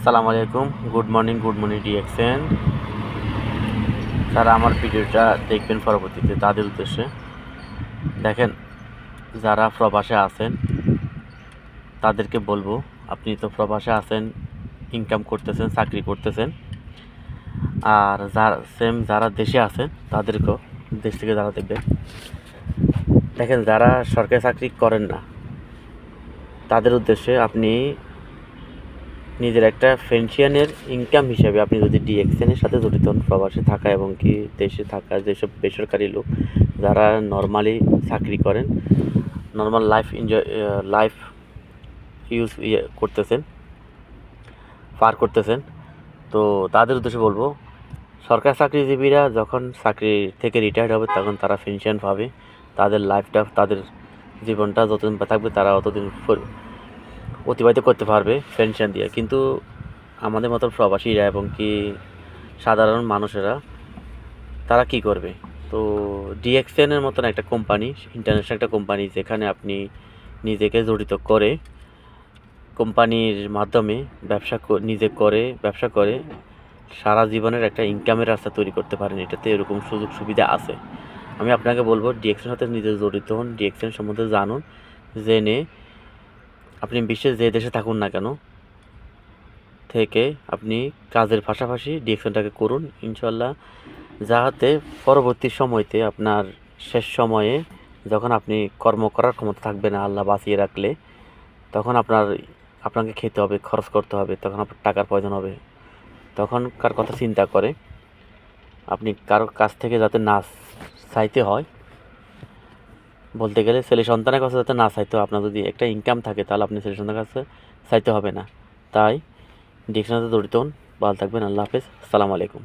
আসসালামু আলাইকুম, good morning DXN. যারা আমার ভিডিওটা দেখবেন পরবর্তীতে তাদের উদ্দেশ্যে দেখেন, যারা প্রবাসে আছেন তাদেরকে বলবো, আপনি তো প্রবাসে আছেন, ইনকাম করতেছেন, চাকরি করতেছেন, আর যারা দেশে আছেন তাদেরকেও, দেশ থেকে যারা দেখবেন, দেখেন যারা সরকারি চাকরি করেন না তাদের উদ্দেশ্যে আপনি নিজের একটা পেনশনের ইনকাম হিসাবে আপনি যদি ডিএক্সএনের সাথে জড়িত হন, প্রবাসে থাকা এবং কি দেশে থাকা যেসব বেসরকারি লোক যারা নর্মালি চাকরি করেন, নর্মাল লাইফ ইউজ করতেছেন, পার করতেছেন, তো তাদের উদ্দেশ্যে বলবো, সরকারি চাকরিজীবীরা যখন চাকরি থেকে রিটায়ার্ড হবে তখন তারা পেনশন পাবে। তাদের লাইফটা, তাদের জীবনটা যতদিন থাকবে তারা অতদিন অতিবাহিত করতে পারবে পেনশন দিয়ে। কিন্তু আমাদের মতো প্রবাসীরা এবং কি সাধারণ মানুষেরা তারা কি করবে? তো ডিএক্সএনের মতন একটা কোম্পানি, ইন্টারন্যাশনাল একটা কোম্পানি, যেখানে আপনি নিজেকে জড়িত করে কোম্পানির মাধ্যমে ব্যবসা করে সারা জীবনের একটা ইনকামের রাস্তা তৈরি করতে পারেন। এটাতে এরকম সুযোগ সুবিধা আছে। আমি আপনাকে বলবো ডিএক্সএনের সাথে নিজে জড়িত হন, ডিএক্সএন সম্বন্ধে জানুন, জেনে আপনি বিশ্বের যে দেশে থাকুন না কেন থেকে আপনি কাজের পাশাপাশি ডিএক্সএনটাকে করুন, ইনশাল্লাহ, যাহাতে পরবর্তী সময়তে আপনার শেষ সময়ে যখন আপনি কর্ম করার ক্ষমতা থাকবে না, আল্লাহ বাঁচিয়ে রাখলে, তখন আপনাকে খেতে হবে, খরচ করতে হবে, তখন আপনার টাকার প্রয়োজন হবে, তখনকার কথা চিন্তা করে আপনি কারোর কাছ থেকে যাতে না চাইতে হয়, বলতে গেলে ছেলে সন্তানের কাছে যাতে না চাইতে হয়। আপনার যদি একটা ইনকাম থাকে তাহলে আপনি ছেলে সন্তানের কাছে চাইতে হবে না। তাই ডিএক্সএনের সাথে জড়িত হন। ভালো থাকবেন। আল্লাহ হাফেজ। আসসালামু আলাইকুম।